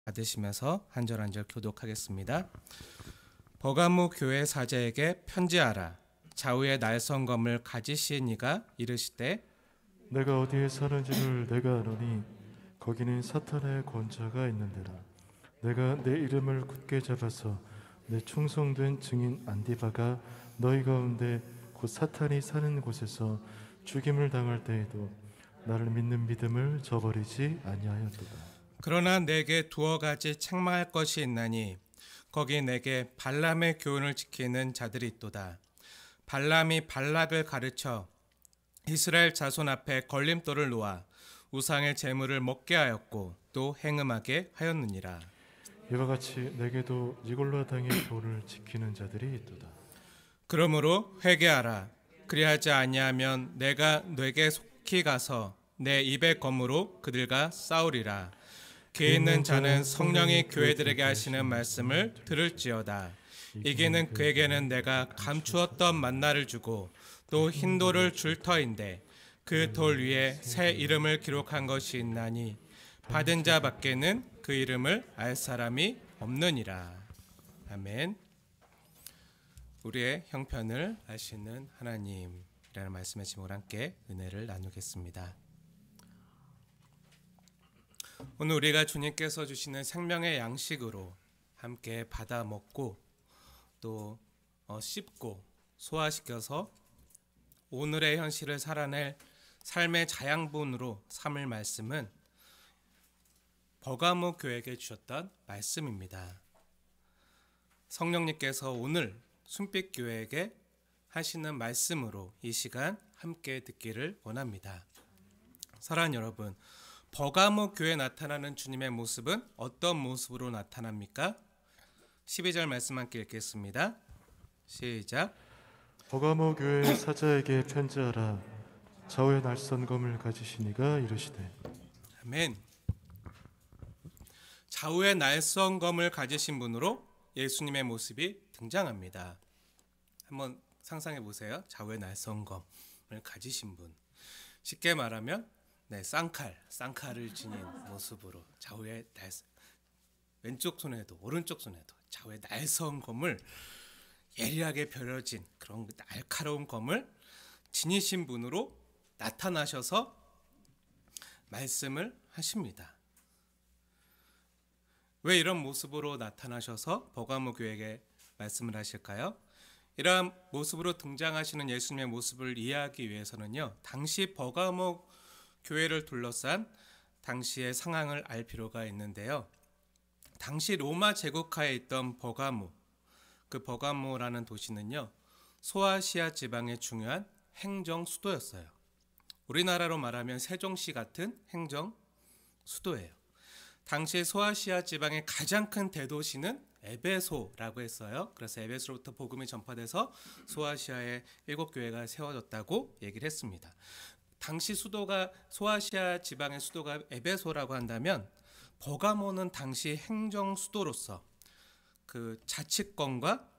받으시면서 한 절 한 절 교독하겠습니다. 버가모 교회 사자에게 편지하라. 좌우의 날성검을 가지신 이가 이르시되 내가 어디에 사는지를 내가 아노니 거기는 사탄의 권자가 있는데라. 내가 내 이름을 굳게 잡아서 내 충성된 증인 안디바가 너희 가운데 곧 사탄이 사는 곳에서 죽임을 당할 때에도 나를 믿는 믿음을 저버리지 아니하였도다. 그러나 내게 두어 가지 책망할 것이 있나니 거기 내게 발람의 교훈을 지키는 자들이 있도다. 발람이 발락을 가르쳐 이스라엘 자손 앞에 걸림돌을 놓아 우상의 제물을 먹게 하였고 또 행음하게 하였느니라. 이와 같이 내게도 니골라 당의 교훈을 지키는 자들이 있도다. 그러므로 회개하라. 그리하지 아니하면 내가 네게 속히 가서 내 입의 검으로 그들과 싸우리라. 귀 있는 자는 성령이 교회들에게 하시는 말씀을 들을지어다. 이기는 그에게는 내가 감추었던 만나를 주고 또 흰 돌을 줄 터인데 그 돌 위에 새 이름을 기록한 것이 있나니 받은 자 밖에는 그 이름을 알 사람이 없느니라. 아멘. 우리의 형편을 아시는 하나님이라는 말씀의 제목으로 함께 은혜를 나누겠습니다. 오늘 우리가 주님께서 주시는 생명의 양식으로 함께 받아 먹고 또 씹고 소화시켜서 오늘의 현실을 살아낼 삶의 자양분으로 삼을 말씀은 버가모 교회에게 주셨던 말씀입니다. 성령님께서 오늘 순빛교회에게 하시는 말씀으로 이 시간 함께 듣기를 원합니다. 사랑하는 여러분, 버가모 교회에 나타나는 주님의 모습은 어떤 모습으로 나타납니까? 12절 말씀 함께 읽겠습니다. 시작. 버가모 교회 사자에게 편지하라. 좌우의 날선검을 가지신 이가 이르시되. 아멘. 좌우의 날성검을 가지신 분으로 예수님의 모습이 등장합니다. 한번 상상해 보세요. 좌우의 날성검을 가지신 분. 쉽게 말하면 쌍칼을 지닌 모습으로 좌우의 왼쪽 손에도 오른쪽 손에도 좌우의 날성검을 예리하게 벼려진 그런 날카로운 검을 지니신 분으로 나타나셔서 말씀을 하십니다. 왜 이런 모습으로 나타나셔서 버가모 교회에게 말씀을 하실까요? 이러한 모습으로 등장하시는 예수님의 모습을 이해하기 위해서는요, 당시 버가모 교회를 둘러싼 당시의 상황을 알 필요가 있는데요. 당시 로마 제국하에 있던 버가모, 그 버가모라는 도시는요, 소아시아 지방의 중요한 행정 수도였어요. 우리나라로 말하면 세종시 같은 행정 수도예요. 당시 소아시아 지방의 가장 큰 대도시는 에베소라고 했어요. 그래서 에베소로부터 복음이 전파돼서 소아시아에 7교회가 세워졌다고 얘기를 했습니다. 당시 수도가 소아시아 지방의 수도가 에베소라고 한다면 버가모는 당시 행정 수도로서 그 자치권과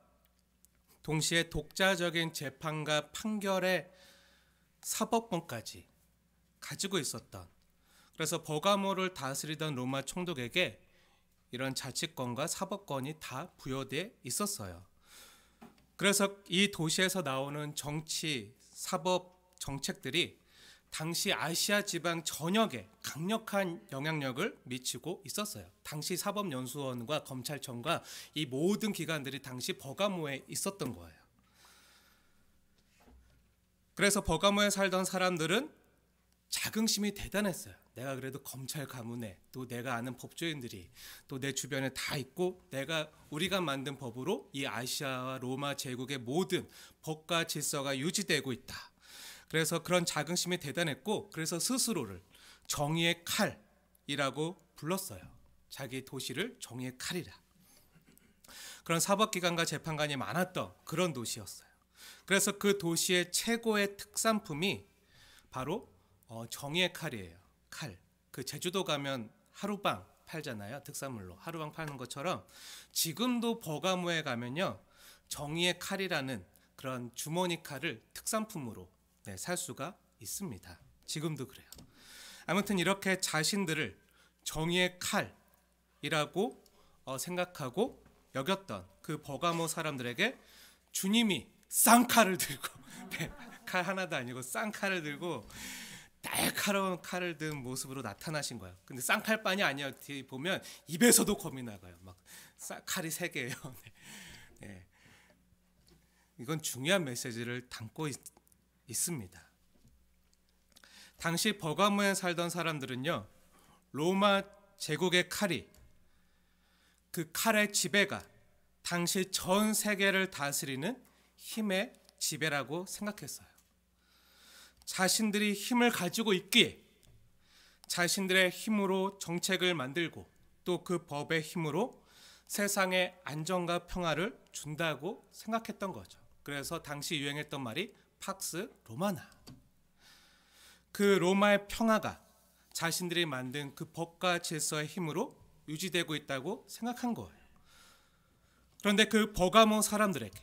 동시에 독자적인 재판과 판결의 사법권까지 가지고 있었던, 그래서 버가모를 다스리던 로마 총독에게 이런 자치권과 사법권이 다 부여되어 있었어요. 그래서 이 도시에서 나오는 정치, 사법 정책들이 당시 아시아 지방 전역에 강력한 영향력을 미치고 있었어요. 당시 사법연수원과 검찰청과 이 모든 기관들이 당시 버가모에 있었던 거예요. 그래서 버가모에 살던 사람들은 자긍심이 대단했어요. 내가 그래도 검찰 가문에 또 내가 아는 법조인들이 또 내 주변에 다 있고 우리가 만든 법으로 이 아시아와 로마 제국의 모든 법과 질서가 유지되고 있다. 그래서 그런 자긍심이 대단했고, 그래서 스스로를 정의의 칼이라고 불렀어요. 자기 도시를 정의의 칼이라. 그런 사법기관과 재판관이 많았던 그런 도시였어요. 그래서 그 도시의 최고의 특산품이 바로 정의의 칼이에요. 칼. 그 제주도 가면 하루방 팔잖아요. 특산물로 하루방 파는 것처럼 지금도 버가모에 가면요, 정의의 칼이라는 그런 주머니 칼을 특산품으로 살 수가 있습니다. 지금도 그래요. 아무튼 이렇게 자신들을 정의의 칼, 이라고 생각하고 여겼던 그 버가모 사람들에게 주님이 쌍칼을 들고 네, 칼 하나도 아니고 쌍칼을 들고 날카로운 칼을 든 모습으로 나타나신 거예요. 근데 쌍칼만이 아니야. 뒤에 보면 입에서도 검이 나가요. 막 칼이 3개예요. 네. 이건 중요한 메시지를 담고 있습니다. 당시 버가모에 살던 사람들은요, 로마 제국의 칼이, 그 칼의 지배가 당시 전 세계를 다스리는 힘의 지배라고 생각했어요. 자신들이 힘을 가지고 있기에 자신들의 힘으로 정책을 만들고 또 그 법의 힘으로 세상에 안정과 평화를 준다고 생각했던 거죠. 그래서 당시 유행했던 말이 팍스 로마나. 그 로마의 평화가 자신들이 만든 그 법과 질서의 힘으로 유지되고 있다고 생각한 거예요. 그런데 그 버가모 사람들에게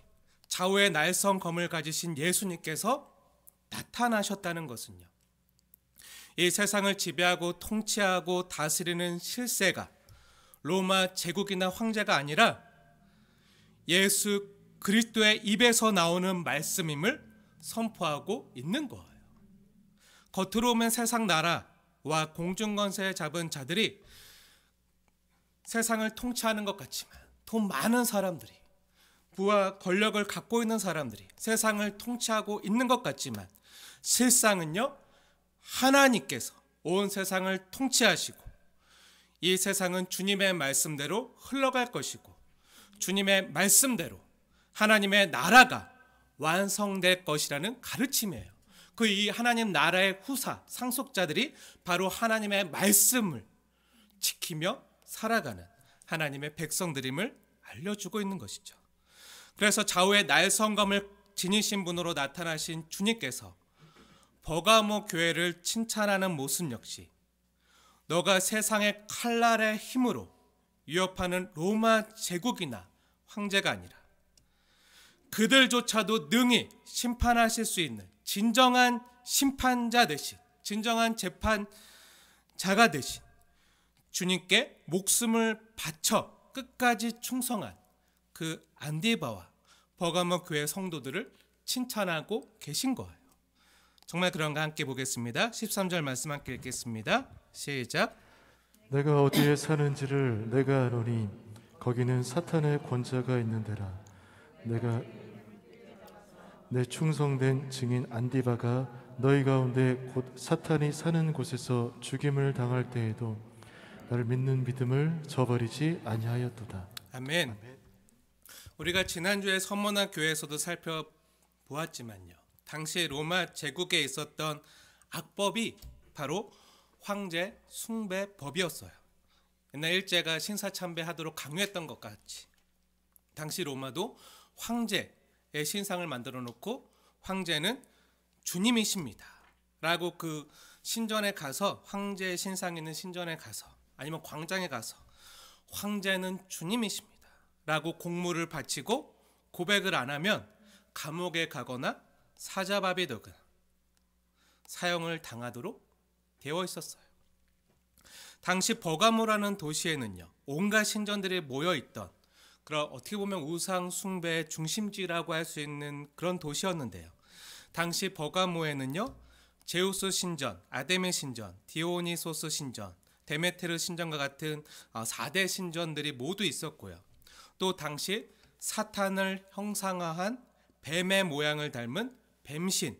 좌우의 날선 검을 가지신 예수님께서 나타나셨다는 것은요, 이 세상을 지배하고 통치하고 다스리는 실세가 로마 제국이나 황제가 아니라 예수 그리스도의 입에서 나오는 말씀임을 선포하고 있는 거예요. 겉으로 오면 세상 나라와 공중권세에 잡은 자들이 세상을 통치하는 것 같지만, 돈 많은 사람들이, 부와 권력을 갖고 있는 사람들이 세상을 통치하고 있는 것 같지만, 실상은요, 하나님께서 온 세상을 통치하시고 이 세상은 주님의 말씀대로 흘러갈 것이고 주님의 말씀대로 하나님의 나라가 완성될 것이라는 가르침이에요. 그 이 하나님 나라의 후사, 상속자들이 바로 하나님의 말씀을 지키며 살아가는 하나님의 백성들임을 알려주고 있는 것이죠. 그래서 좌우의 날성검을 지니신 분으로 나타나신 주님께서 버가모 교회를 칭찬하는 모습 역시, 너가 세상의 칼날의 힘으로 위협하는 로마 제국이나 황제가 아니라 그들조차도 능히 심판하실 수 있는 진정한 심판자 되신, 진정한 재판자가 되신 주님께 목숨을 바쳐 끝까지 충성한 그 안디바와 버가모 교회 성도들을 칭찬하고 계신 거예요. 정말 그런가 함께 보겠습니다. 13절 말씀 함께 읽겠습니다. 시작. 내가 어디에 사는지를 내가 아노니 거기는 사탄의 권자가 있는 데라. 내가 내 충성된 증인 안디바가 너희 가운데 곧 사탄이 사는 곳에서 죽임을 당할 때에도 나를 믿는 믿음을 저버리지 아니하였도다. 아멘. 우리가 지난주에 선모나 교회에서도 살펴보았지만요, 당시 로마 제국에 있었던 악법이 바로 황제 숭배법이었어요. 옛날 일제가 신사참배하도록 강요했던 것 같이 당시 로마도 황제의 신상을 만들어 놓고 황제는 주님이십니다 라고 그 신전에 가서, 황제의 신상 있는 신전에 가서 아니면 광장에 가서 황제는 주님이십니다 라고 공물을 바치고 고백을 안 하면 감옥에 가거나 사자밥이 되거나 사형을 당하도록 되어 있었어요. 당시 버가모라는 도시에는요, 온갖 신전들이 모여있던, 그런 어떻게 보면 우상 숭배의 중심지라고 할 수 있는 그런 도시였는데요, 당시 버가모에는요, 제우스 신전, 아데미 신전, 디오니소스 신전, 데메테르 신전과 같은 4대 신전들이 모두 있었고요, 또 당시 사탄을 형상화한 뱀의 모양을 닮은 뱀신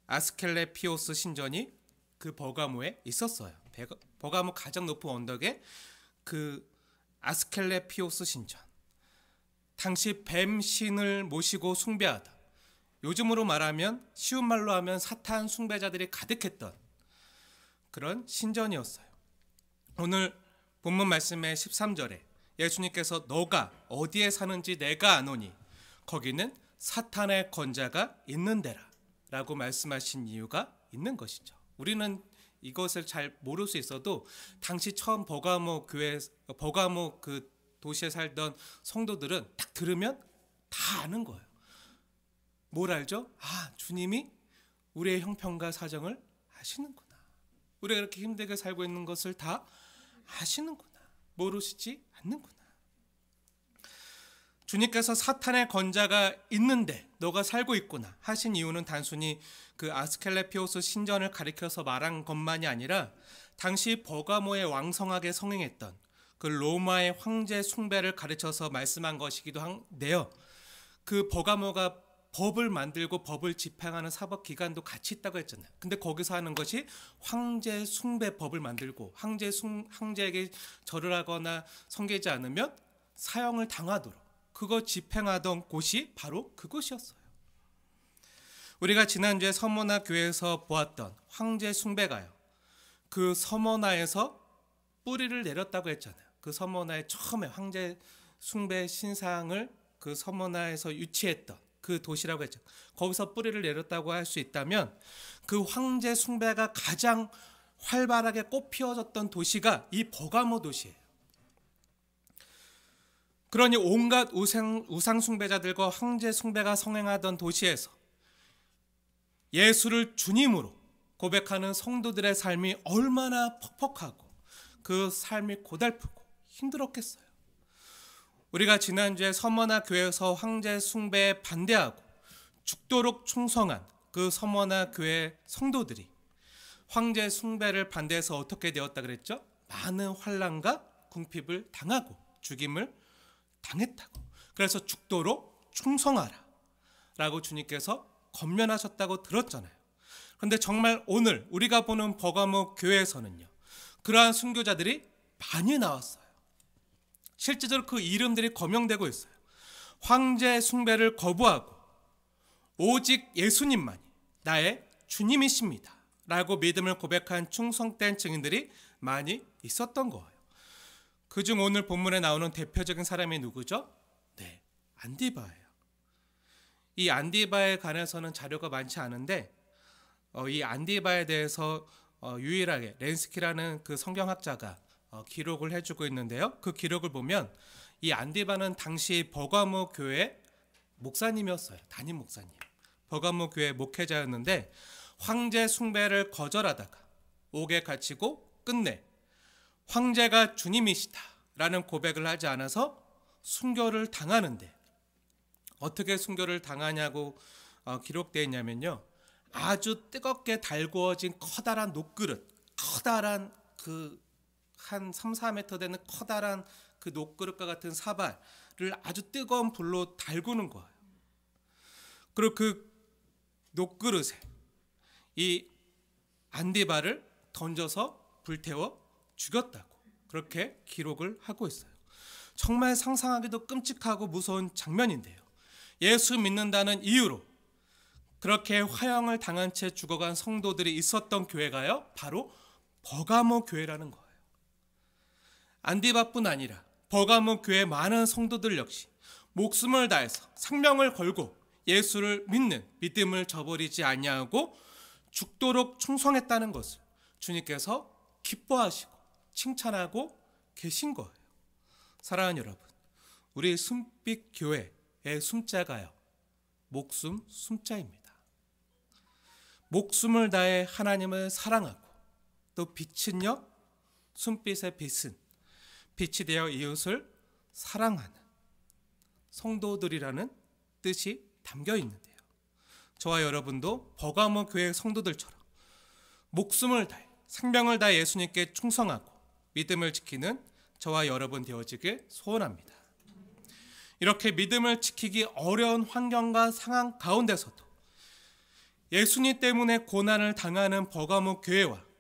아스켈레피오스 신전이 그 버가모에 있었어요. 버가모 가장 높은 언덕에 그 아스켈레피오스 신전, 당시 뱀신을 모시고 숭배하다, 요즘으로 말하면, 쉬운 말로 하면 사탄 숭배자들이 가득했던 그런 신전이었어요. 오늘 본문 말씀의 13절에 예수님께서 너가 어디에 사는지 내가 아노니 거기는 사탄의 권자가 있는 데라 라고 말씀하신 이유가 있는 것이죠. 우리는 이것을 잘 모를 수 있어도 당시 처음 버가모 그 도시에 살던 성도들은 딱 들으면 다 아는 거예요. 뭘 알죠? 아, 주님이 우리의 형편과 사정을 아시는구나. 우리가 이렇게 힘들게 살고 있는 것을 다 아시는구나. 모르시지 않는구나. 주님께서 사탄의 권자가 있는데 너가 살고 있구나 하신 이유는 단순히 그 아스클레피오스 신전을 가리켜서 말한 것만이 아니라 당시 버가모에 왕성하게 성행했던 그 로마의 황제 숭배를 가르쳐서 말씀한 것이기도 한데요. 그 버가모가 법을 만들고 법을 집행하는 사법기관도 같이 있다고 했잖아요. 근데 거기서 하는 것이 황제 숭배 법을 만들고 황제에게 절을 하거나 섬기지 않으면 사형을 당하도록 그거 집행하던 곳이 바로 그곳이었어요. 우리가 지난주에 서머나 교회에서 보았던 황제 숭배가요. 그 서머나에서 뿌리를 내렸다고 했잖아요. 그 서머나의 처음에 황제 숭배 신상을 그 서머나에서 유치했던 그 도시라고 했죠. 거기서 뿌리를 내렸다고 할 수 있다면 그 황제 숭배가 가장 활발하게 꽃피워졌던 도시가 이 버가모 도시예요. 그러니 온갖 우상 숭배자들과 황제 숭배가 성행하던 도시에서 예수를 주님으로 고백하는 성도들의 삶이 얼마나 퍽퍽하고 그 삶이 고달프고 힘들었겠어요. 우리가 지난주에 서머나 교회에서 황제 숭배에 반대하고 죽도록 충성한 그 서머나 교회 성도들이 황제 숭배를 반대해서 어떻게 되었다 그랬죠? 많은 환난과 궁핍을 당하고 죽임을 당했다고. 그래서 죽도록 충성하라 라고 주님께서 권면하셨다고 들었잖아요. 그런데 정말 오늘 우리가 보는 버가모 교회에서는요, 그러한 순교자들이 많이 나왔어요. 실제적으로 그 이름들이 거명되고 있어요. 황제 숭배를 거부하고 오직 예수님만이 나의 주님이십니다 라고 믿음을 고백한 충성된 증인들이 많이 있었던 거예요. 그중 오늘 본문에 나오는 대표적인 사람이 누구죠? 네, 안디바예요. 이 안디바에 관해서는 자료가 많지 않은데 이 안디바에 대해서 유일하게 렌스키라는 그 성경학자가 기록을 해주고 있는데요. 그 기록을 보면 이 안디바는 당시 버가모 교회 목사님이었어요. 담임 목사님. 버가모 교회 목회자였는데 황제 숭배를 거절하다가 옥에 갇히고 끝내 황제가 주님이시다 라는 고백을 하지 않아서 순교를 당하는데 어떻게 순교를 당하냐고 기록되어 있냐면요. 아주 뜨겁게 달구어진 커다란 녹그릇, 커다란 그 한 3, 4m 되는 커다란 그 녹그릇과 같은 사발을 아주 뜨거운 불로 달구는 거예요. 그리고 그 녹그릇에 이 안디바를 던져서 불태워 죽였다고 그렇게 기록을 하고 있어요. 정말 상상하기도 끔찍하고 무서운 장면인데요. 예수 믿는다는 이유로 그렇게 화형을 당한 채 죽어간 성도들이 있었던 교회가요, 바로 버가모 교회라는 거예요. 안디바뿐 아니라 버가모 교회 많은 성도들 역시 목숨을 다해서 생명을 걸고 예수를 믿는 믿음을 저버리지 아니하고 죽도록 충성했다는 것을 주님께서 기뻐하시고 칭찬하고 계신 거예요. 사랑하는 여러분, 우리 숨빛 교회의 숨자가요, 목숨 숨자입니다. 목숨을 다해 하나님을 사랑하고 또 빛은요, 숨빛의 빛은 빛이 되어 이웃을 사랑하는 성도들이라는 뜻이 담겨 있는데요. 저와 여러분도 버가모 교회 성도들처럼 목숨을 다해 생명을 다해 예수님께 충성하고 믿음을 지키는 저와 여러분 되어지길 소원합니다. 이렇게 믿음을 지키기 어려운 환경과 상황 가운데서도 예수님 때문에 고난을 당하는 버가모 교회와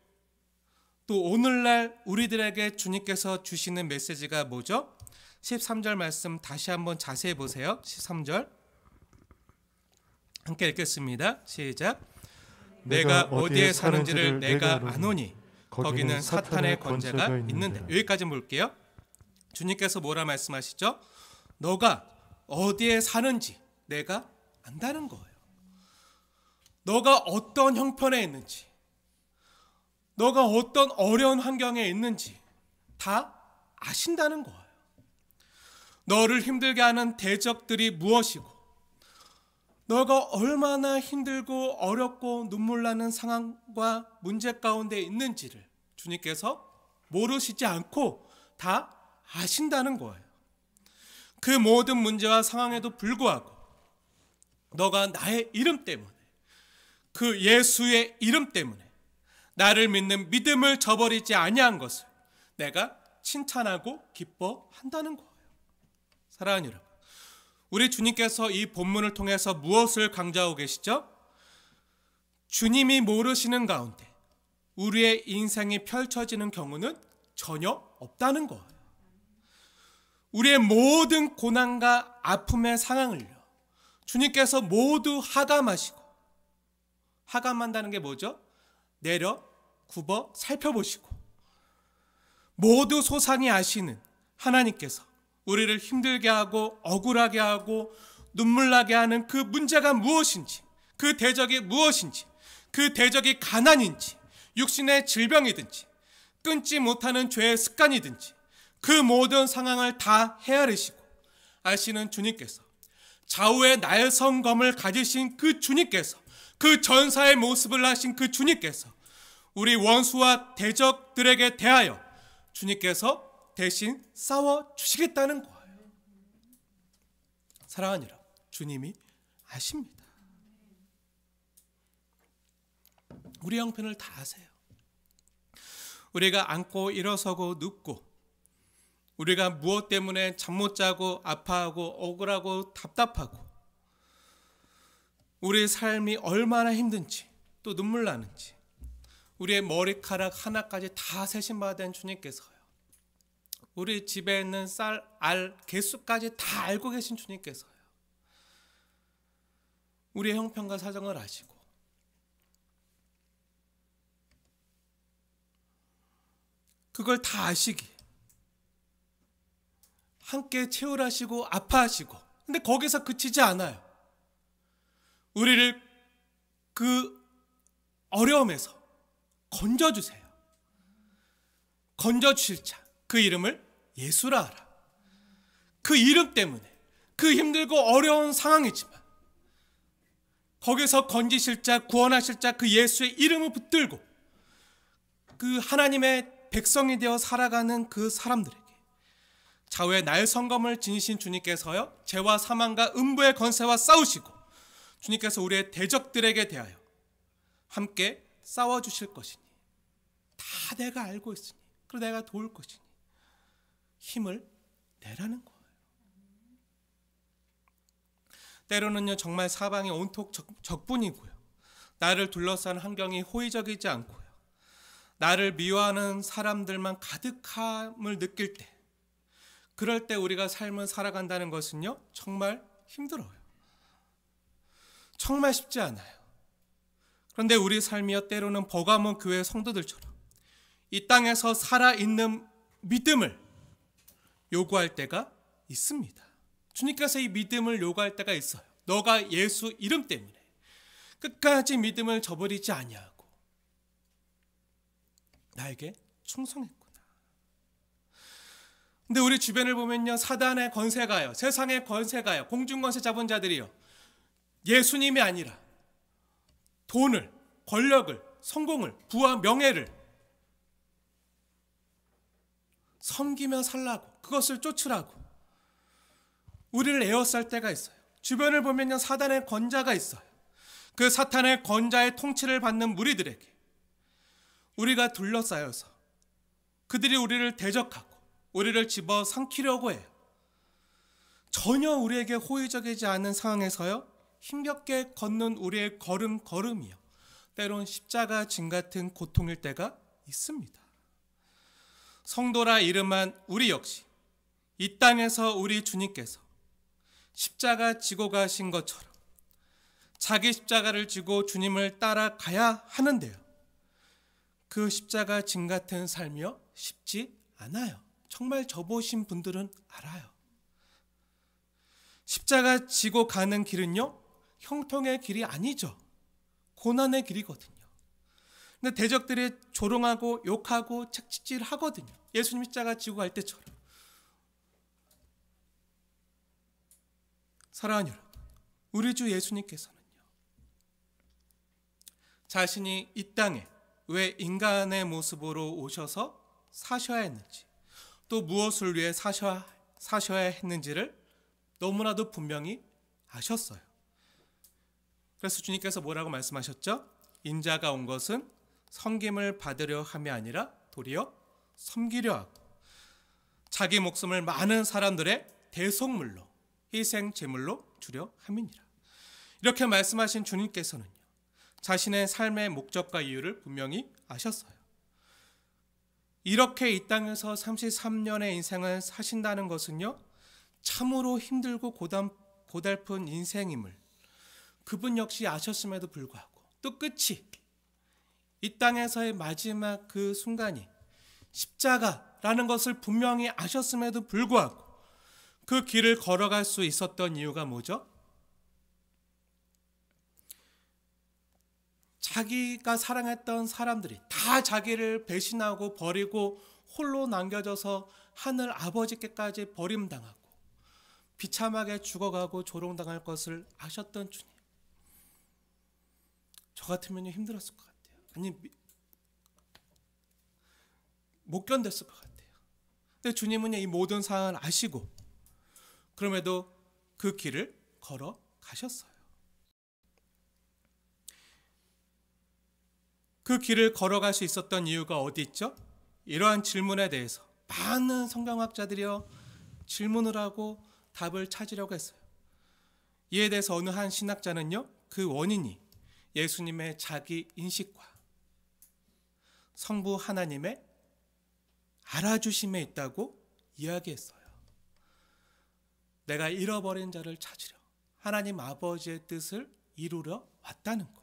또 오늘날 우리들에게 주님께서 주시는 메시지가 뭐죠? 13절 말씀 다시 한번 자세히 보세요. 13절 함께 읽겠습니다. 시작. 내가 어디에 사는지를 내가 아노니 거기는 사탄의 권세가 있는데. 여기까지 볼게요. 주님께서 뭐라 말씀하시죠? 너가 어디에 사는지 내가 안다는 거예요. 너가 어떤 형편에 있는지, 너가 어떤 어려운 환경에 있는지 다 아신다는 거예요. 너를 힘들게 하는 대적들이 무엇이고 너가 얼마나 힘들고 어렵고 눈물 나는 상황과 문제 가운데 있는지를 주님께서 모르시지 않고 다 아신다는 거예요. 그 모든 문제와 상황에도 불구하고 너가 나의 이름 때문에, 그 예수의 이름 때문에 나를 믿는 믿음을 저버리지 아니한 것을 내가 칭찬하고 기뻐한다는 거예요. 사랑하는 여러분, 우리 주님께서 이 본문을 통해서 무엇을 강조하고 계시죠? 주님이 모르시는 가운데 우리의 인생이 펼쳐지는 경우는 전혀 없다는 거예요. 우리의 모든 고난과 아픔의 상황을요, 주님께서 모두 하감하시고, 하감한다는 게 뭐죠? 내려 굽어 살펴보시고, 모두 소상히 아시는 하나님께서 우리를 힘들게 하고 억울하게 하고 눈물 나게 하는 그 문제가 무엇인지, 그 대적이 무엇인지, 그 대적이 가난인지, 육신의 질병이든지, 끊지 못하는 죄의 습관이든지, 그 모든 상황을 다 헤아리시고 아시는 주님께서, 좌우의 날성검을 가지신 그 주님께서, 그 전사의 모습을 하신 그 주님께서 우리 원수와 대적들에게 대하여 주님께서 대신 싸워주시겠다는 거예요. 사랑하는 여러분, 주님이 아십니다. 우리 형편을 다 아세요. 우리가 앉고 일어서고 눕고, 우리가 무엇 때문에 잠 못 자고 아파하고 억울하고 답답하고, 우리의 삶이 얼마나 힘든지 또 눈물 나는지, 우리의 머리카락 하나까지 다 세심받은 주님께서요, 우리 집에 있는 쌀, 알, 개수까지 다 알고 계신 주님께서요, 우리의 형편과 사정을 아시고 그걸 다 아시기에 함께 채울하시고 아파하시고, 근데 거기서 그치지 않아요. 우리를 그 어려움에서 건져주세요. 건져주실 자, 그 이름을 예수라 하라. 그 이름 때문에 그 힘들고 어려운 상황이지만 거기서 건지실 자, 구원하실 자, 그 예수의 이름을 붙들고 그 하나님의 백성이 되어 살아가는 그 사람들에게 좌우의 날성검을 지니신 주님께서요, 죄와 사망과 음부의 권세와 싸우시고 주님께서 우리의 대적들에게 대하여 함께 싸워주실 것이니 다 내가 알고 있으니, 그리고 내가 도울 것이니 힘을 내라는 거예요. 때로는요, 정말 사방이 온통 적군이고요, 나를 둘러싼 환경이 호의적이지 않고요, 나를 미워하는 사람들만 가득함을 느낄 때, 그럴 때 우리가 삶을 살아간다는 것은요, 정말 힘들어요. 정말 쉽지 않아요. 그런데 우리 삶이요, 때로는 버가모 교회 성도들처럼 이 땅에서 살아있는 믿음을 요구할 때가 있습니다. 주님께서 이 믿음을 요구할 때가 있어요. 너가 예수 이름 때문에 끝까지 믿음을 저버리지 아니하고 나에게 충성했구나. 근데 우리 주변을 보면요, 사단의 권세가요, 세상의 권세가요, 공중권세 잡은 자들이요, 예수님이 아니라 돈을, 권력을, 성공을, 부와 명예를 섬기며 살라고, 그것을 쫓으라고 우리를 에워쌀 때가 있어요. 주변을 보면요, 사단의 권자가 있어요. 그 사탄의 권자의 통치를 받는 무리들에게 우리가 둘러싸여서 그들이 우리를 대적하고 우리를 집어삼키려고 해요. 전혀 우리에게 호의적이지 않은 상황에서요, 힘겹게 걷는 우리의 걸음이요, 때론 십자가 진 같은 고통일 때가 있습니다. 성도라 이름한 우리 역시 이 땅에서 우리 주님께서 십자가 지고 가신 것처럼 자기 십자가를 지고 주님을 따라가야 하는데요, 그 십자가 진 같은 삶이요, 쉽지 않아요. 정말 져보신 분들은 알아요. 십자가 지고 가는 길은요, 형통의 길이 아니죠. 고난의 길이거든요. 근데 대적들이 조롱하고 욕하고 책짓질 하거든요. 예수님 십자가 지고 갈 때처럼. 사랑하는 여러분, 우리 주 예수님께서는요, 자신이 이 땅에 왜 인간의 모습으로 오셔서 사셔야 했는지, 또 무엇을 위해 사셔야 했는지를 너무나도 분명히 아셨어요. 그래서 주님께서 뭐라고 말씀하셨죠? 인자가 온 것은 섬김을 받으려 함이 아니라 도리어 섬기려 하고 자기 목숨을 많은 사람들의 대속물로 희생 제물로 주려 함이니라. 이렇게 말씀하신 주님께서는요, 자신의 삶의 목적과 이유를 분명히 아셨어요. 이렇게 이 땅에서 33년의 인생을 사신다는 것은요, 참으로 힘들고 고달픈 인생임을 그분 역시 아셨음에도 불구하고 또 끝이 이 땅에서의 마지막 그 순간이 십자가라는 것을 분명히 아셨음에도 불구하고 그 길을 걸어갈 수 있었던 이유가 뭐죠? 자기가 사랑했던 사람들이 다 자기를 배신하고 버리고 홀로 남겨져서 하늘 아버지께까지 버림당하고 비참하게 죽어가고 조롱당할 것을 아셨던 주님. 저 같으면 힘들었을 것 같아요. 아니, 못 견뎠을 것 같아요. 근데 주님은 이 모든 상황을 아시고 그럼에도 그 길을 걸어가셨어요. 그 길을 걸어갈 수 있었던 이유가 어디 있죠? 이러한 질문에 대해서 많은 성경학자들이요 질문을 하고 답을 찾으려고 했어요. 이에 대해서 어느 한 신학자는요, 그 원인이 예수님의 자기 인식과 성부 하나님의 알아주심에 있다고 이야기했어요. 내가 잃어버린 자를 찾으려 하나님 아버지의 뜻을 이루려 왔다는 것.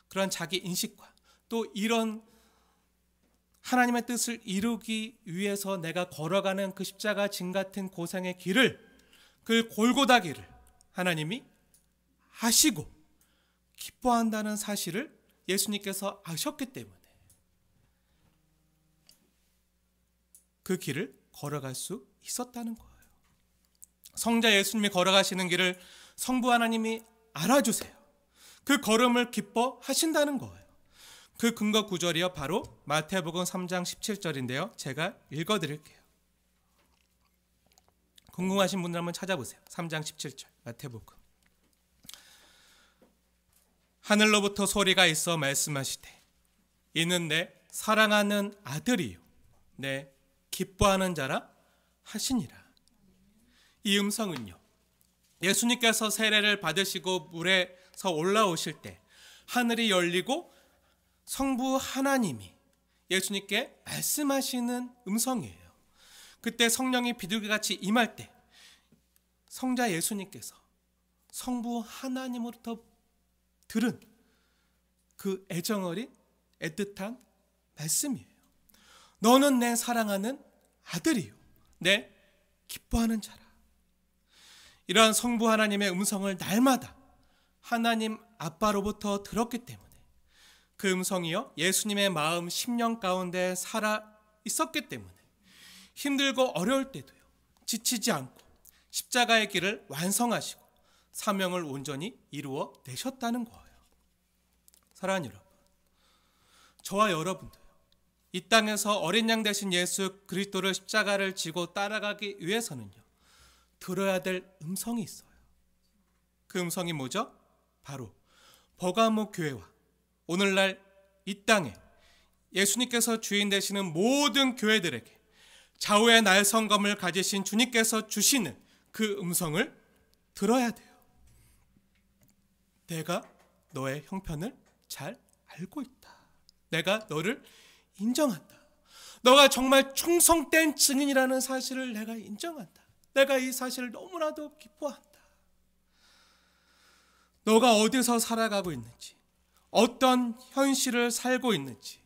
그런 자기 인식과 또 이런 하나님의 뜻을 이루기 위해서 내가 걸어가는 그 십자가 진 같은 고생의 길을, 그 골고다 길을 하나님이 아시고 기뻐한다는 사실을 예수님께서 아셨기 때문에 그 길을 걸어갈 수 있었다는 거예요. 성자 예수님이 걸어가시는 길을 성부 하나님이 알아주세요. 그 걸음을 기뻐하신다는 거예요. 그 근거 구절이요, 바로 마태복음 3장 17절인데요. 제가 읽어드릴게요. 궁금하신 분들 한번 찾아보세요. 3장 17절 마태복음. 하늘로부터 소리가 있어 말씀하시되 이는 내 사랑하는 아들이요 내 기뻐하는 자라 하시니라. 이 음성은요, 예수님께서 세례를 받으시고 물에서 올라오실 때 하늘이 열리고 성부 하나님이 예수님께 말씀하시는 음성이에요. 그때 성령이 비둘기같이 임할 때 성자 예수님께서 성부 하나님으로부터 들은 그 애정어린 애틋한 말씀이에요. 너는 내 사랑하는 아들이요 내 기뻐하는 자라. 이러한 성부 하나님의 음성을 날마다 하나님 아빠로부터 들었기 때문에 그 음성이요 예수님의 마음 심령 가운데 살아 있었기 때문에 힘들고 어려울 때도요 지치지 않고 십자가의 길을 완성하시고 사명을 온전히 이루어 내셨다는 거예요. 사랑하는 여러분, 저와 여러분도요 이 땅에서 어린 양 되신 예수 그리스도를 십자가를 지고 따라가기 위해서는요 들어야 될 음성이 있어요. 그 음성이 뭐죠? 바로 버가모 교회와 오늘날 이 땅에 예수님께서 주인 되시는 모든 교회들에게 좌우의 날성검을 가지신 주님께서 주시는 그 음성을 들어야 돼요. 내가 너의 형편을 잘 알고 있다. 내가 너를 인정한다. 너가 정말 충성된 증인이라는 사실을 내가 인정한다. 내가 이 사실을 너무나도 기뻐한다. 너가 어디서 살아가고 있는지, 어떤 현실을 살고 있는지,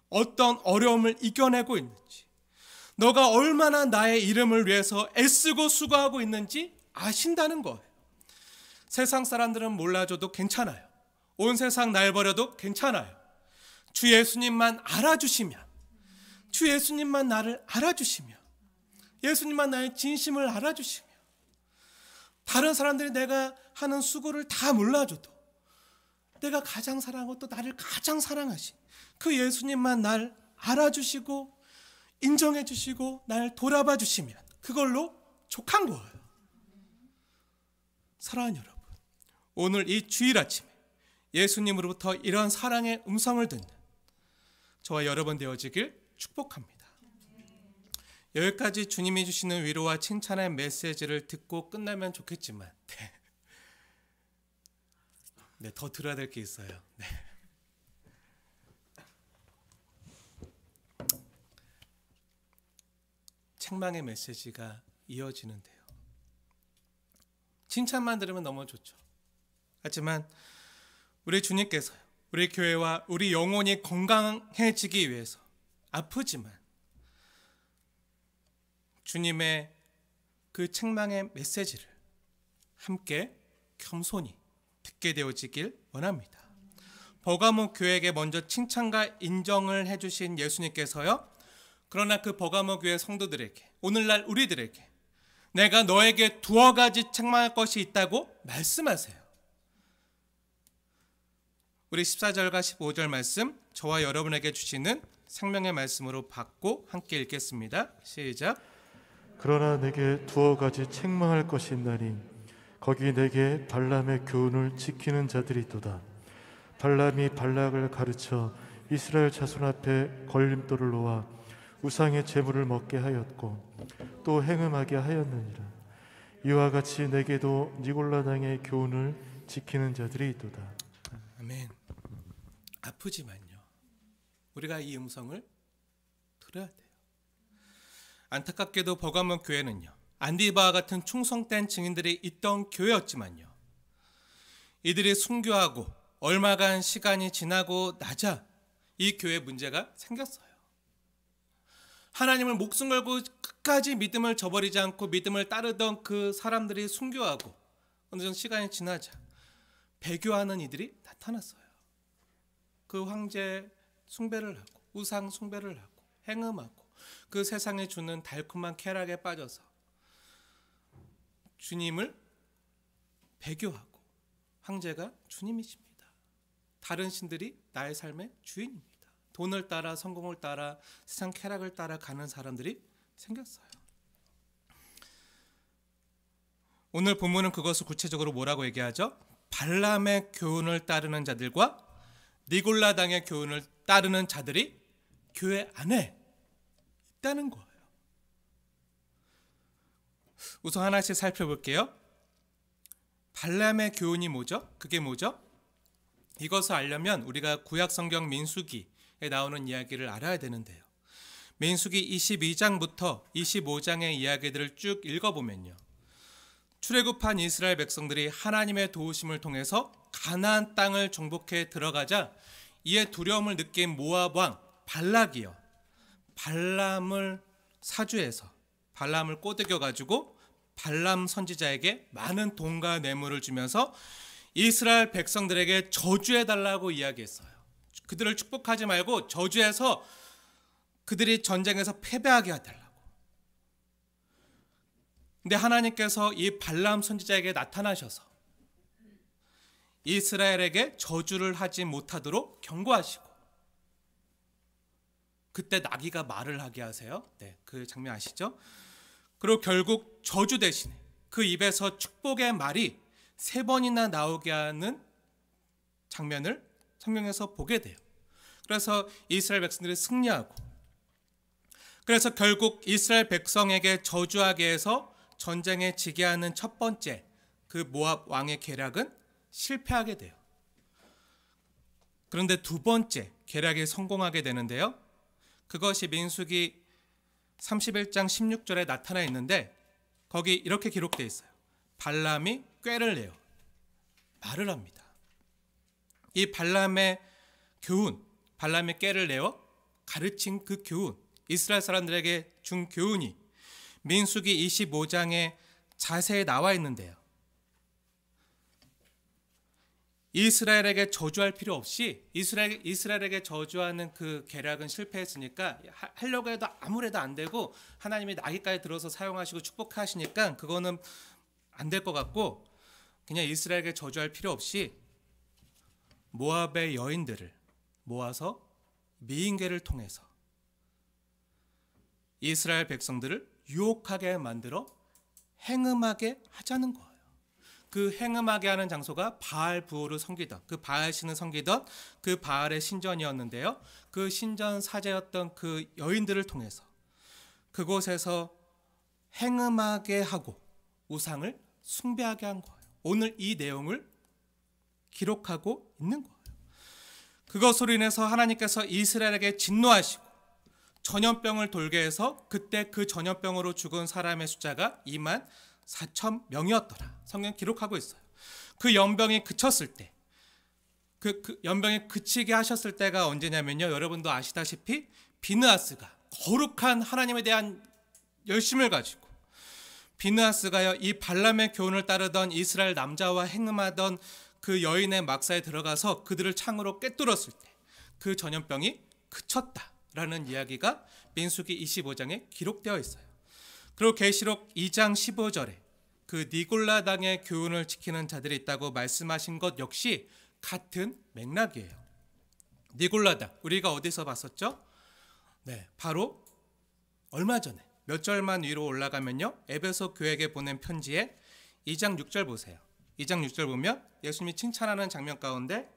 어떤 어려움을 이겨내고 있는지, 너가 얼마나 나의 이름을 위해서 애쓰고 수고하고 있는지 아신다는 거예요. 세상 사람들은 몰라줘도 괜찮아요. 온 세상 날 버려도 괜찮아요. 주 예수님만 알아주시면, 주 예수님만 나를 알아주시면, 예수님만 나의 진심을 알아주시며, 다른 사람들이 내가 하는 수고를 다 몰라줘도 내가 가장 사랑하고 또 나를 가장 사랑하신 그 예수님만 날 알아주시고 인정해 주시고 날 돌아봐 주시면 그걸로 족한 거예요. 사랑하는 여러분, 오늘 이 주일 아침에 예수님으로부터 이런 사랑의 음성을 듣는 저와 여러분 되어지길 축복합니다. 여기까지 주님이 주시는 위로와 칭찬의 메시지를 듣고 끝나면 좋겠지만 더 들어야 될 게 있어요. 책망의 메시지가 이어지는데요. 칭찬만 들으면 너무 좋죠. 하지만 우리 주님께서요, 우리 교회와 우리 영혼이 건강해지기 위해서 아프지만 주님의 그 책망의 메시지를 함께 겸손히 듣게 되어지길 원합니다. 버가모 교회에게 먼저 칭찬과 인정을 해주신 예수님께서요, 그러나 그 버가모 교회 성도들에게, 오늘날 우리들에게 내가 너에게 두어 가지 책망할 것이 있다고 말씀하세요. 우리 14절과 15절 말씀, 저와 여러분에게 주시는 생명의 말씀으로 받고 함께 읽겠습니다. 시작. 그러나 내게 두어 가지 책망할 것이 있나니 거기 내게 발람의 교훈을 지키는 자들이 있도다. 발람이 발락을 가르쳐 이스라엘 자손 앞에 걸림돌을 놓아 우상의 제물을 먹게 하였고 또 행음하게 하였느니라. 이와 같이 내게도 니골라당의 교훈을 지키는 자들이 있도다. 아멘. 아프지만요, 우리가 이 음성을 들어야 돼요. 안타깝게도 버가모 교회는요, 안디바와 같은 충성된 증인들이 있던 교회였지만요, 이들이 순교하고 얼마간 시간이 지나고 나자 이 교회에 문제가 생겼어요. 하나님을 목숨 걸고 끝까지 믿음을 저버리지 않고 믿음을 따르던 그 사람들이 순교하고 어느 정도 시간이 지나자 배교하는 이들이 나타났어요. 그 황제 숭배를 하고 우상 숭배를 하고 행음하고 그 세상에 주는 달콤한 쾌락에 빠져서 주님을 배교하고, 황제가 주님이십니다. 다른 신들이 나의 삶의 주인입니다. 돈을 따라, 성공을 따라, 세상 쾌락을 따라 가는 사람들이 생겼어요. 오늘 본문은 그것을 구체적으로 뭐라고 얘기하죠? 발람의 교훈을 따르는 자들과 니골라당의 교훈을 따르는 자들이 교회 안에 있다는 거예요. 우선 하나씩 살펴볼게요. 발람의 교훈이 뭐죠? 그게 뭐죠? 이것을 알려면 우리가 구약성경 민수기에 나오는 이야기를 알아야 되는데요. 민수기 22장부터 25장의 이야기들을 쭉 읽어보면요, 출애굽한 이스라엘 백성들이 하나님의 도우심을 통해서 가나안 땅을 정복해 들어가자 이에 두려움을 느낀 모압 왕 발락이요, 발람을 사주해서 발람을 꼬드겨가지고 발람 선지자에게 많은 돈과 뇌물을 주면서 이스라엘 백성들에게 저주해달라고 이야기했어요. 그들을 축복하지 말고 저주해서 그들이 전쟁에서 패배하게 해달라고. 근데 하나님께서 이 발람 선지자에게 나타나셔서 이스라엘에게 저주를 하지 못하도록 경고하시고, 그때 나귀가 말을 하게 하세요. 그 장면 아시죠? 그리고 결국 저주 대신에 그 입에서 축복의 말이 3번이나 나오게 하는 장면을 성경에서 보게 돼요. 그래서 이스라엘 백성들이 승리하고, 그래서 결국 이스라엘 백성에게 저주하게 해서 전쟁에 지게 하는 첫 번째 그 모압 왕의 계략은 실패하게 돼요. 그런데 두 번째 계략이 성공하게 되는데요, 그것이 민수기 31장 16절에 나타나 있는데 거기 이렇게 기록되어 있어요. 발람이 꾀를 내어 말을 합니다. 이 발람의 교훈, 발람이 꾀를 내어 가르친 그 교훈, 이스라엘 사람들에게 준 교훈이 민수기 25장에 자세히 나와 있는데요, 이스라엘에게 저주할 필요 없이 이스라엘에게 저주하는 그 계략은 실패했으니까 하려고 해도 아무래도 안 되고 하나님이 나귀까지 들어서 사용하시고 축복하시니까 그거는 안 될 것 같고, 그냥 이스라엘에게 저주할 필요 없이 모압의 여인들을 모아서 미인계를 통해서 이스라엘 백성들을 유혹하게 만들어 행음하게 하자는 거예요. 그 행음하게 하는 장소가 바알 부호를 섬기던, 그 바알 신을 섬기던 그 바알의 신전이었는데요. 그 신전 사제였던 그 여인들을 통해서 그곳에서 행음하게 하고 우상을 숭배하게 한 거예요. 오늘 이 내용을 기록하고 있는 거예요. 그것으로 인해서 하나님께서 이스라엘에게 진노하시고 전염병을 돌게 해서 그때 그 전염병으로 죽은 사람의 숫자가 24,000명이었더라. 성경 기록하고 있어요. 그 연병이 그쳤을 때, 그 연병이 그치게 하셨을 때가 언제냐면요. 여러분도 아시다시피 비느하스가 거룩한 하나님에 대한 열심을 가지고 비느하스가요, 이 발람의 교훈을 따르던 이스라엘 남자와 행음하던 그 여인의 막사에 들어가서 그들을 창으로 꿰뚫었을 때 그 전염병이 그쳤다라는 이야기가 민수기 25장에 기록되어 있어요. 그리고 계시록 2장 15절에 그 니골라당의 교훈을 지키는 자들이 있다고 말씀하신 것 역시 같은 맥락이에요. 니골라당, 우리가 어디서 봤었죠? 네, 바로 얼마 전에 몇 절만 위로 올라가면요, 에베소 교회에게 보낸 편지에 2장 6절 보세요. 2장 6절 보면 예수님이 칭찬하는 장면 가운데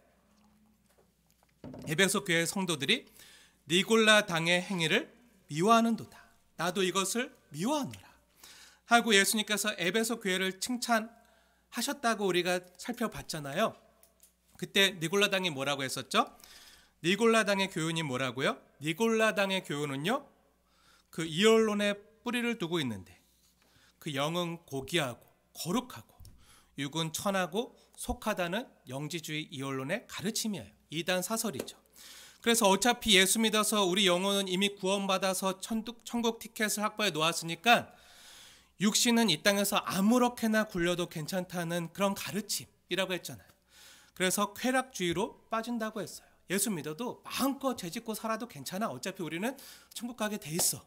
에베소 교회 성도들이 니골라 당의 행위를 미워하는도다. 나도 이것을 미워하노라 하고 예수님께서 에베소 교회를 칭찬하셨다고 우리가 살펴봤잖아요. 그때 니골라 당이 뭐라고 했었죠? 니골라 당의 교훈이 뭐라고요? 니골라 당의 교훈은요, 그 이언론에 뿌리를 두고 있는데 그 영은 고귀하고 거룩하고 육은 천하고 속하다는 영지주의 이언론의 가르침이에요. 이단 사설이죠. 그래서 어차피 예수 믿어서 우리 영혼은 이미 구원받아서 천국 티켓을 확보해 놓았으니까 육신은 이 땅에서 아무렇게나 굴려도 괜찮다는 그런 가르침이라고 했잖아요. 그래서 쾌락주의로 빠진다고 했어요. 예수 믿어도 마음껏 죄짓고 살아도 괜찮아. 어차피 우리는 천국 가게 돼 있어.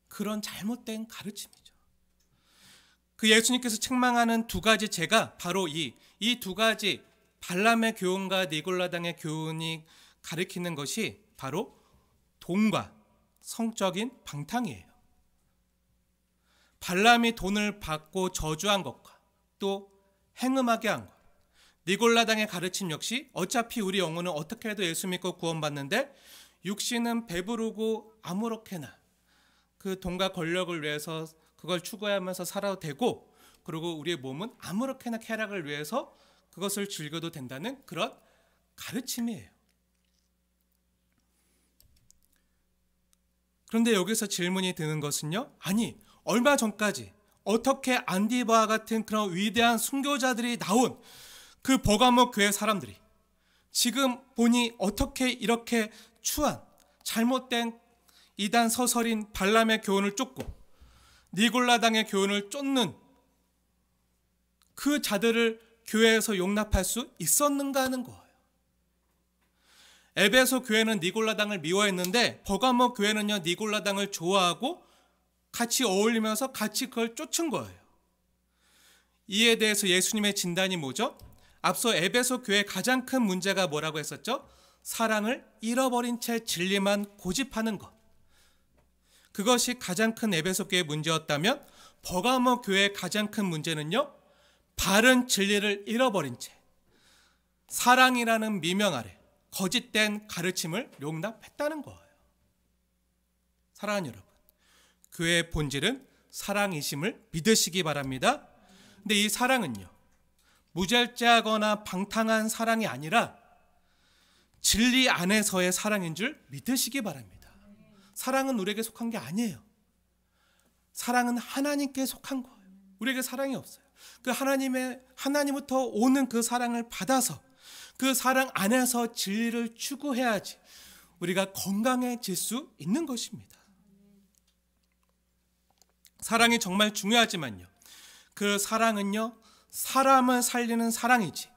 그런 잘못된 가르침이죠. 그 예수님께서 책망하는 두 가지 죄가 바로 이 두 가지 발람의 교훈과 니골라당의 교훈이 가리키는 것이 바로 돈과 성적인 방탕이에요. 발람이 돈을 받고 저주한 것과 또 행음하게 한 것, 니골라당의 가르침 역시 어차피 우리 영혼은 어떻게 해도 예수 믿고 구원받는데 육신은 배부르고 아무렇게나 그 돈과 권력을 위해서 그걸 추구하면서 살아도 되고, 그리고 우리의 몸은 아무렇게나 쾌락을 위해서 그것을 즐겨도 된다는 그런 가르침이에요. 그런데 여기서 질문이 드는 것은요, 아니 얼마 전까지 어떻게 안디바와 같은 그런 위대한 순교자들이 나온 그 버가모 교회 사람들이 지금 보니 어떻게 이렇게 추한 잘못된 이단 서설인 발람의 교훈을 쫓고 니골라당의 교훈을 쫓는 그 자들을 교회에서 용납할 수 있었는가 하는 거예요. 에베소 교회는 니골라당을 미워했는데 버가모 교회는요, 니골라당을 좋아하고 같이 어울리면서 같이 그걸 쫓은 거예요. 이에 대해서 예수님의 진단이 뭐죠? 앞서 에베소 교회의 가장 큰 문제가 뭐라고 했었죠? 사랑을 잃어버린 채 진리만 고집하는 것. 그것이 가장 큰 에베소 교회의 문제였다면 버가모 교회의 가장 큰 문제는요, 바른 진리를 잃어버린 채 사랑이라는 미명 아래 거짓된 가르침을 용납했다는 거예요. 사랑하는 여러분, 교회의 본질은 사랑이심을 믿으시기 바랍니다. 근데 이 사랑은요, 무절제하거나 방탕한 사랑이 아니라 진리 안에서의 사랑인 줄 믿으시기 바랍니다. 사랑은 우리에게 속한 게 아니에요. 사랑은 하나님께 속한 거예요. 우리에게 사랑이 없어요. 그 하나님부터 오는 그 사랑을 받아서 그 사랑 안에서 진리를 추구해야지 우리가 건강해질 수 있는 것입니다. 사랑이 정말 중요하지만요, 그 사랑은요, 사람을 살리는 사랑이지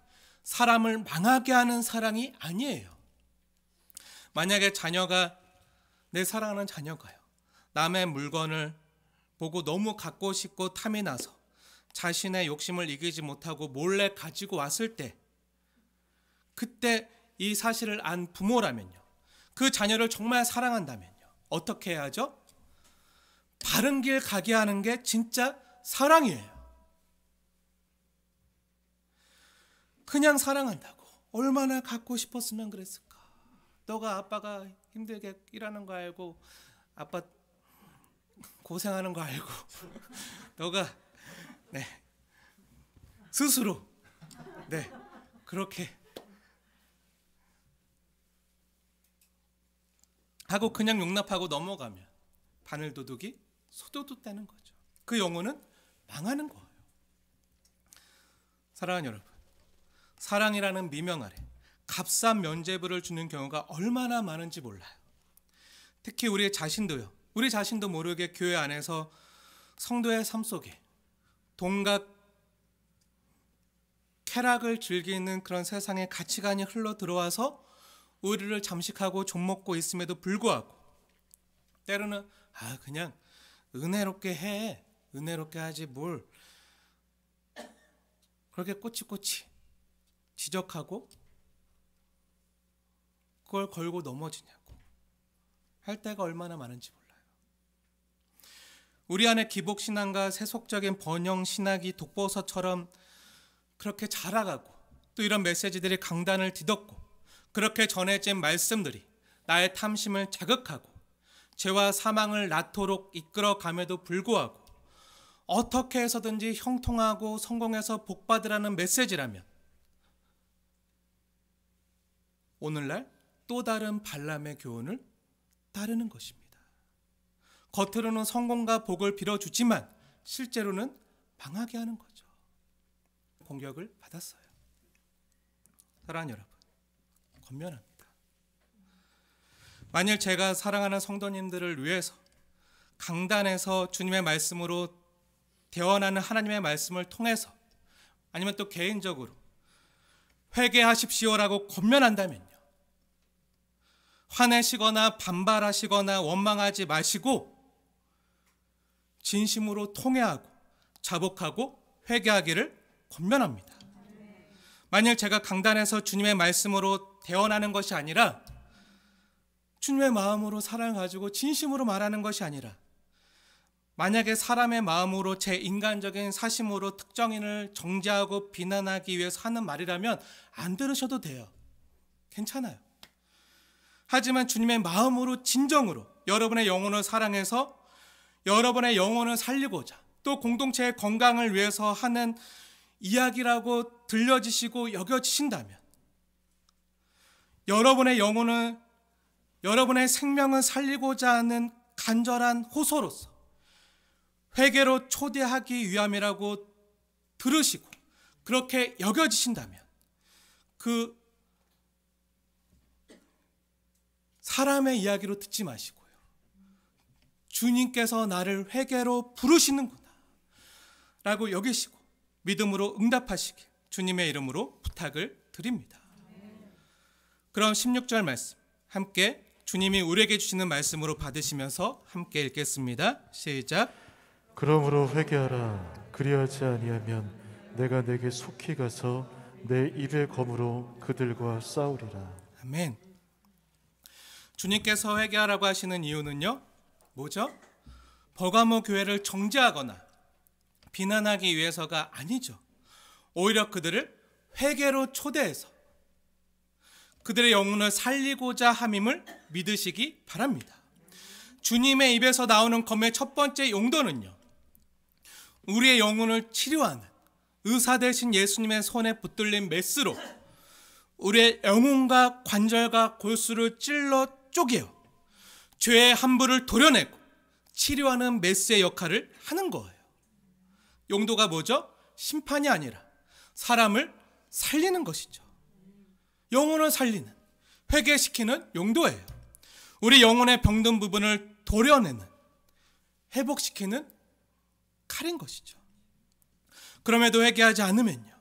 사람을 망하게 하는 사랑이 아니에요. 만약에 내 사랑하는 자녀가요, 남의 물건을 보고 너무 갖고 싶고 탐이 나서 자신의 욕심을 이기지 못하고 몰래 가지고 왔을 때, 그때 이 사실을 안 부모라면요, 그 자녀를 정말 사랑한다면요, 어떻게 해야 하죠? 바른 길 가게 하는 게 진짜 사랑이에요. 그냥 사랑한다고 얼마나 갖고 싶었으면 그랬을까. 너가 아빠가 힘들게 일하는 거 알고, 아빠 고생하는 거 알고, 너가 스스로 그렇게 하고 그냥 용납하고 넘어가면 바늘도둑이 소도둑 되는 거죠. 그 영혼은 망하는 거예요. 사랑하는 여러분, 사랑이라는 미명 아래 값싼 면죄부를 주는 경우가 얼마나 많은지 몰라요. 특히 우리 자신도요. 우리 자신도 모르게 교회 안에서 성도의 삶 속에 동각 쾌락을 즐기는 그런 세상의 가치관이 흘러 들어와서 우리를 잠식하고 좀먹고 있음에도 불구하고 때로는 그냥 은혜롭게 해, 은혜롭게 하지 뭘 그렇게 꼬치꼬치 지적하고 그걸 걸고 넘어지냐고 할 때가 얼마나 많은지 몰라요. 우리 안에 기복신앙과 세속적인 번영신학이 독버섯처럼 그렇게 자라가고, 또 이런 메시지들이 강단을 뒤덮고 그렇게 전해진 말씀들이 나의 탐심을 자극하고 죄와 사망을 낳도록 이끌어감에도 불구하고 어떻게 해서든지 형통하고 성공해서 복받으라는 메시지라면 오늘날 또 다른 발람의 교훈을 따르는 것입니다. 겉으로는 성공과 복을 빌어주지만 실제로는 망하게 하는 거죠. 공격을 받았어요. 사랑하는 여러분, 권면합니다. 만일 제가 사랑하는 성도님들을 위해서 강단에서 주님의 말씀으로 대언하는 하나님의 말씀을 통해서 아니면 또 개인적으로 회개하십시오라고 권면한다면요, 화내시거나 반발하시거나 원망하지 마시고 진심으로 통회하고 자복하고 회개하기를 권면합니다. 만일 제가 강단에서 주님의 말씀으로 대언하는 것이 아니라 주님의 마음으로 사랑을 가지고 진심으로 말하는 것이 아니라 만약에 사람의 마음으로 제 인간적인 사심으로 특정인을 정죄하고 비난하기 위해서 하는 말이라면 안 들으셔도 돼요. 괜찮아요. 하지만 주님의 마음으로 진정으로 여러분의 영혼을 사랑해서 여러분의 영혼을 살리고자 또 공동체의 건강을 위해서 하는 이야기라고 들려지시고 여겨지신다면 여러분의 영혼을, 여러분의 생명을 살리고자 하는 간절한 호소로서 회개로 초대하기 위함이라고 들으시고 그렇게 여겨지신다면 그 사람의 이야기로 듣지 마시고요, 주님께서 나를 회개로 부르시는구나 라고 여기시고 믿음으로 응답하시길 주님의 이름으로 부탁을 드립니다. 그럼 16절 말씀 함께 주님이 우리에게 주시는 말씀으로 받으시면서 함께 읽겠습니다. 시작. 그러므로 회개하라. 그리하지 아니하면 내가 내게 속히 가서 내 입의 검으로 그들과 싸우리라. 아멘. 주님께서 회개하라고 하시는 이유는요, 뭐죠? 버가모 교회를 정죄하거나 비난하기 위해서가 아니죠. 오히려 그들을 회개로 초대해서 그들의 영혼을 살리고자 함임을 믿으시기 바랍니다. 주님의 입에서 나오는 검의 첫 번째 용도는요, 우리의 영혼을 치료하는 의사 되신 예수님의 손에 붙들린 메스로 우리의 영혼과 관절과 골수를 찔러 쪼개어 죄의 함부를 도려내고 치료하는 메스의 역할을 하는 거예요. 용도가 뭐죠? 심판이 아니라 사람을 살리는 것이죠. 영혼을 살리는, 회개시키는 용도예요. 우리 영혼의 병든 부분을 도려내는, 회복시키는 칼인 것이죠. 그럼에도 회개하지 않으면요,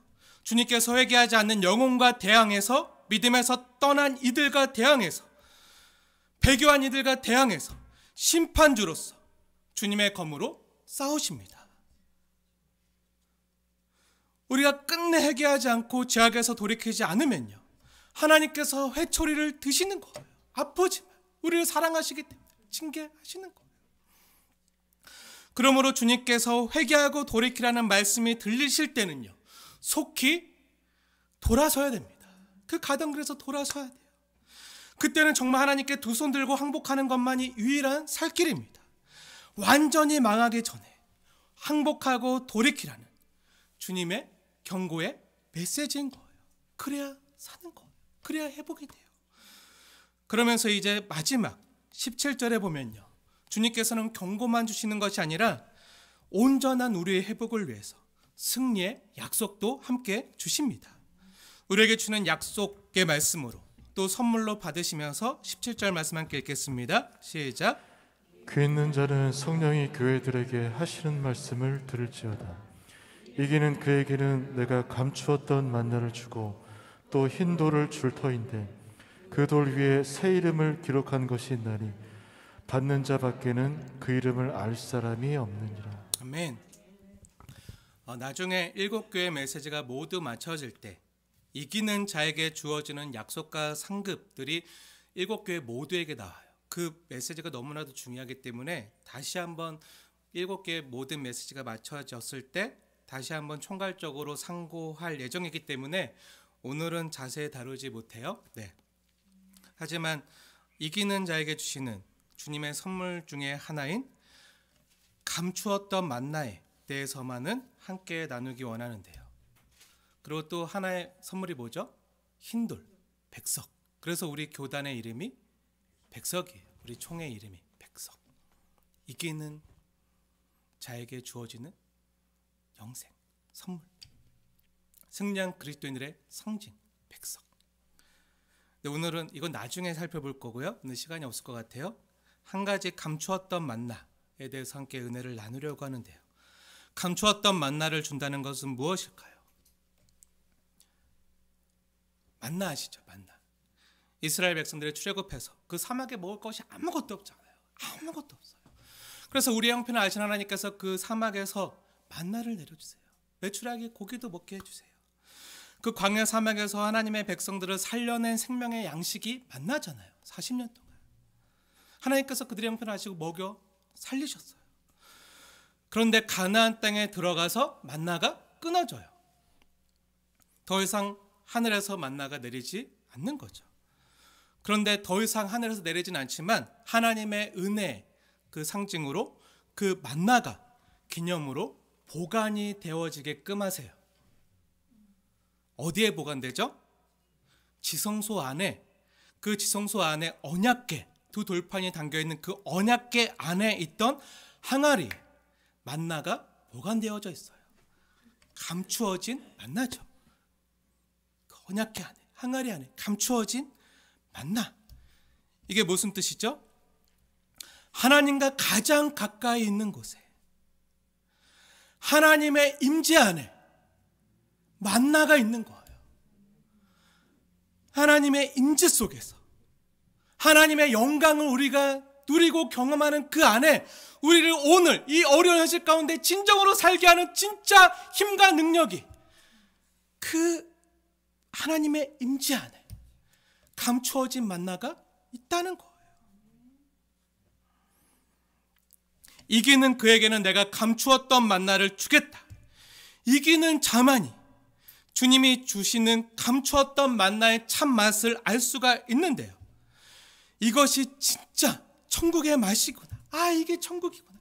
주님께서 회개하지 않는 영혼과 대항해서, 믿음에서 떠난 이들과 대항해서, 배교한 이들과 대항해서 심판주로서 주님의 검으로 싸우십니다. 우리가 끝내 회개하지 않고 죄악에서 돌이키지 않으면요, 하나님께서 회초리를 드시는 거예요. 아프지만 우리를 사랑하시기 때문에 징계하시는 거예요. 그러므로 주님께서 회개하고 돌이키라는 말씀이 들리실 때는요, 속히 돌아서야 됩니다. 그 가던 길에서 돌아서야 돼요. 그때는 정말 하나님께 두 손 들고 항복하는 것만이 유일한 살 길입니다. 완전히 망하기 전에 항복하고 돌이키라는 주님의 경고의 메시지인 거예요. 그래야 사는 거예요. 그래야 회복이 돼요. 그러면서 이제 마지막 17절에 보면요, 주님께서는 경고만 주시는 것이 아니라 온전한 우리의 회복을 위해서 승리의 약속도 함께 주십니다. 우리에게 주는 약속의 말씀으로 또 선물로 받으시면서 17절 말씀 함께 읽겠습니다. 시작. 그 있는 자는 성령이 교회들에게 하시는 말씀을 들을지어다. 이기는 그에게는 내가 감추었던 만나를 주고 또 흰 돌을 줄 터인데 그 돌 위에 새 이름을 기록한 것이 있나니 받는 자밖에는 그 이름을 알 사람이 없느니라. 아멘. 나중에 7교회 메시지가 모두 맞춰질 때 이기는 자에게 주어지는 약속과 상급들이 7교회 모두에게 나와요. 그 메시지가 너무나도 중요하기 때문에 다시 한번 7개의 모든 메시지가 맞춰졌을 때 다시 한번 총괄적으로 상고할 예정이기 때문에 오늘은 자세히 다루지 못해요. 네. 하지만 이기는 자에게 주시는 주님의 선물 중에 하나인 감추었던 만나에 대해서만은 함께 나누기 원하는데요. 그리고 또 하나의 선물이 뭐죠? 흰돌, 백석. 그래서 우리 교단의 이름이 백석이에요. 우리 총의 이름이 백석. 이기는 자에게 주어지는 영생, 선물. 승리한 그리스도인들의 상징, 백석. 근데 오늘은 이건 나중에 살펴볼 거고요. 오늘 시간이 없을 것 같아요. 한 가지 감추었던 만나에 대해서 함께 은혜를 나누려고 하는데요. 감추었던 만나를 준다는 것은 무엇일까요? 만나 아시죠? 만나. 이스라엘 백성들의 출애굽해서 그 사막에 먹을 것이 아무것도 없잖아요. 아무것도 없어요. 그래서 우리 형편을 아신 하나님께서 그 사막에서 만나를 내려주세요. 메추라기 고기도 먹게 해주세요. 그 광야 사막에서 하나님의 백성들을 살려낸 생명의 양식이 만나잖아요. 40년 동안. 하나님께서 그들의 형편을 아시고 먹여 살리셨어요. 그런데 가나안 땅에 들어가서 만나가 끊어져요. 더 이상 하늘에서 만나가 내리지 않는 거죠. 그런데 더 이상 하늘에서 내리진 않지만 하나님의 은혜 그 상징으로 그 만나가 기념으로 보관이 되어지게끔 하세요. 어디에 보관되죠? 지성소 안에, 그 지성소 안에 언약궤, 두 돌판이 담겨있는 그 언약궤 안에 있던 항아리 만나가 보관되어져 있어요. 감추어진 만나죠. 그 언약궤 안에, 항아리 안에 감추어진 만나. 이게 무슨 뜻이죠? 하나님과 가장 가까이 있는 곳에, 하나님의 임재 안에 만나가 있는 거예요. 하나님의 임재 속에서 하나님의 영광을 우리가 누리고 경험하는 그 안에 우리를 오늘 이 어려운 현실 가운데 진정으로 살게 하는 진짜 힘과 능력이 그 하나님의 임재 안에 감추어진 만나가 있다는 거예요. 이기는 그에게는 내가 감추었던 만나를 주겠다. 이기는 자만이 주님이 주시는 감추었던 만나의 참맛을 알 수가 있는데요. 이것이 진짜 천국의 맛이구나. 아, 이게 천국이구나.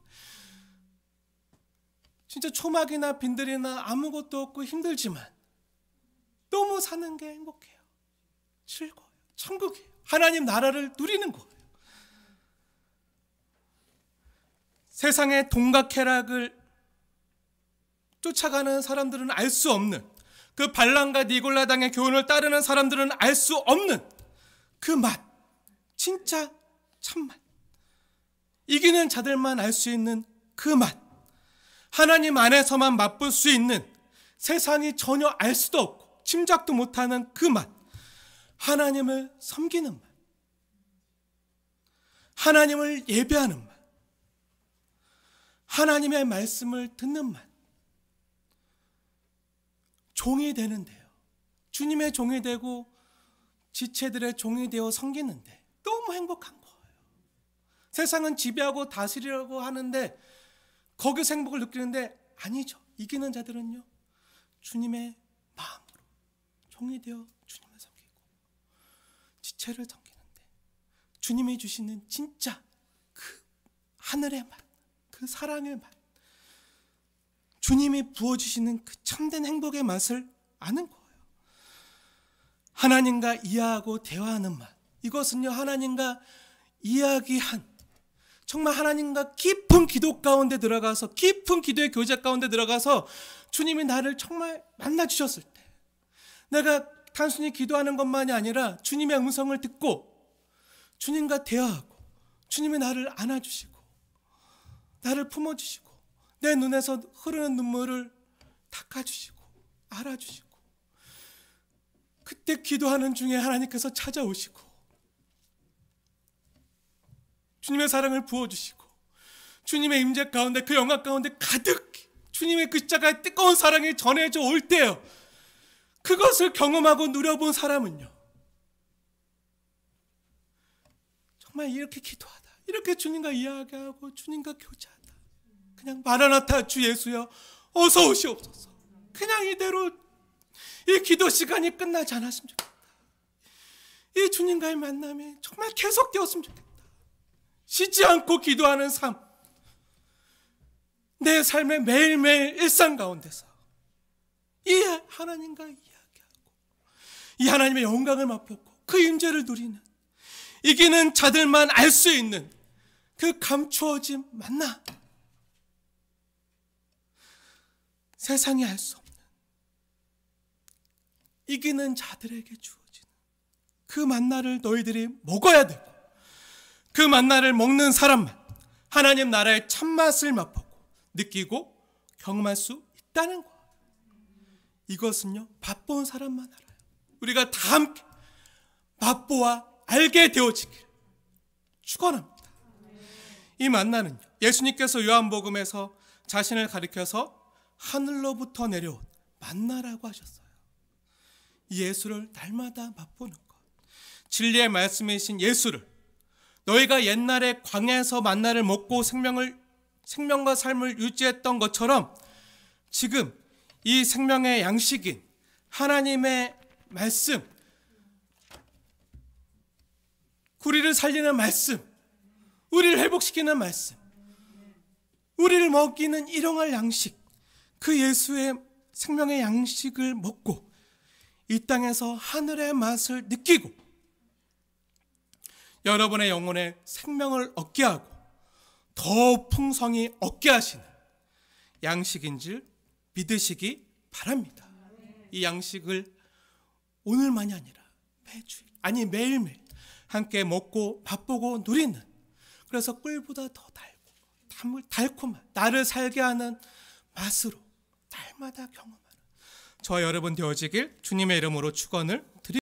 진짜 초막이나 빈들이나 아무것도 없고 힘들지만 너무 사는 게 행복해요. 즐거워요. 천국이에요. 하나님 나라를 누리는 거예요. 세상의 동각쾌락을 쫓아가는 사람들은 알 수 없는, 그 발람과 니골라당의 교훈을 따르는 사람들은 알 수 없는 그 맛, 진짜 참맛, 이기는 자들만 알 수 있는 그 맛, 하나님 안에서만 맛볼 수 있는, 세상이 전혀 알 수도 없고 짐작도 못하는 그 맛, 하나님을 섬기는 맛, 하나님을 예배하는 맛, 하나님의 말씀을 듣는 맛, 종이 되는데요. 주님의 종이 되고 지체들의 종이 되어 섬기는데 너무 행복한 거예요. 세상은 지배하고 다스리려고 하는데 거기서 행복을 느끼는데 아니죠. 이기는 자들은요, 주님의 마음으로 종이 되어 주님을 섬기고 지체를 섬기는데 주님이 주시는 진짜 그 하늘의 맛, 그 사랑의 맛, 주님이 부어주시는 그 참된 행복의 맛을 아는 거예요. 하나님과 이해하고 대화하는 맛, 이것은요, 하나님과 이야기한, 정말 하나님과 깊은 기도 가운데 들어가서, 깊은 기도의 교제 가운데 들어가서 주님이 나를 정말 만나주셨을 때, 내가 단순히 기도하는 것만이 아니라 주님의 음성을 듣고 주님과 대화하고 주님이 나를 안아주시고 나를 품어주시고 내 눈에서 흐르는 눈물을 닦아주시고 알아주시고, 그때 기도하는 중에 하나님께서 찾아오시고 주님의 사랑을 부어주시고 주님의 임재 가운데, 그 영광 가운데 가득 주님의 그 십자가의 뜨거운 사랑이 전해져 올 때요, 그것을 경험하고 누려본 사람은요, 정말 이렇게 기도하다, 이렇게 주님과 이야기하고 주님과 교제하다, 그냥 마라나타 주 예수여 어서 오시옵소서, 그냥 이대로 이 기도 시간이 끝나지 않았으면 좋겠다. 이 주님과의 만남이 정말 계속되었으면 좋겠다. 쉬지 않고 기도하는 삶, 내 삶의 매일매일 일상 가운데서 이 하나님과 이야기하고 이 하나님의 영광을 맛보고 그 임재를 누리는, 이기는 자들만 알 수 있는 그 감추어진 만나, 세상이 알 수 없는 이기는 자들에게 주어지는 그 만나를 너희들이 먹어야 되고, 그 만나를 먹는 사람만 하나님 나라의 참맛을 맛보고 느끼고 경험할 수 있다는 거. 이것은요, 맛본 사람만 알아요. 우리가 다 함께 맛보아 알게 되어지길 축원합니다. 이 만나는요, 예수님께서 요한복음에서 자신을 가리켜서 하늘로부터 내려온 만나라고 하셨어요. 예수를 날마다 맛보는 것, 진리의 말씀이신 예수를, 너희가 옛날에 광야에서 만나를 먹고 생명과 삶을 유지했던 것처럼 지금 이 생명의 양식인 하나님의 말씀, 우리를 살리는 말씀, 우리를 회복시키는 말씀, 우리를 먹이는 일용할 양식, 그 예수의 생명의 양식을 먹고 이 땅에서 하늘의 맛을 느끼고 여러분의 영혼에 생명을 얻게 하고 더 풍성히 얻게 하시는 양식인 줄 믿으시기 바랍니다. 이 양식을 오늘만이 아니라 매주일, 아니 매일매일 함께 먹고 맛보고 누리는, 그래서 꿀보다 더 달고 달콤한 나를 살게 하는 맛으로 날마다 경험하는 저 여러분 되어지길 주님의 이름으로 축원을 드립니다.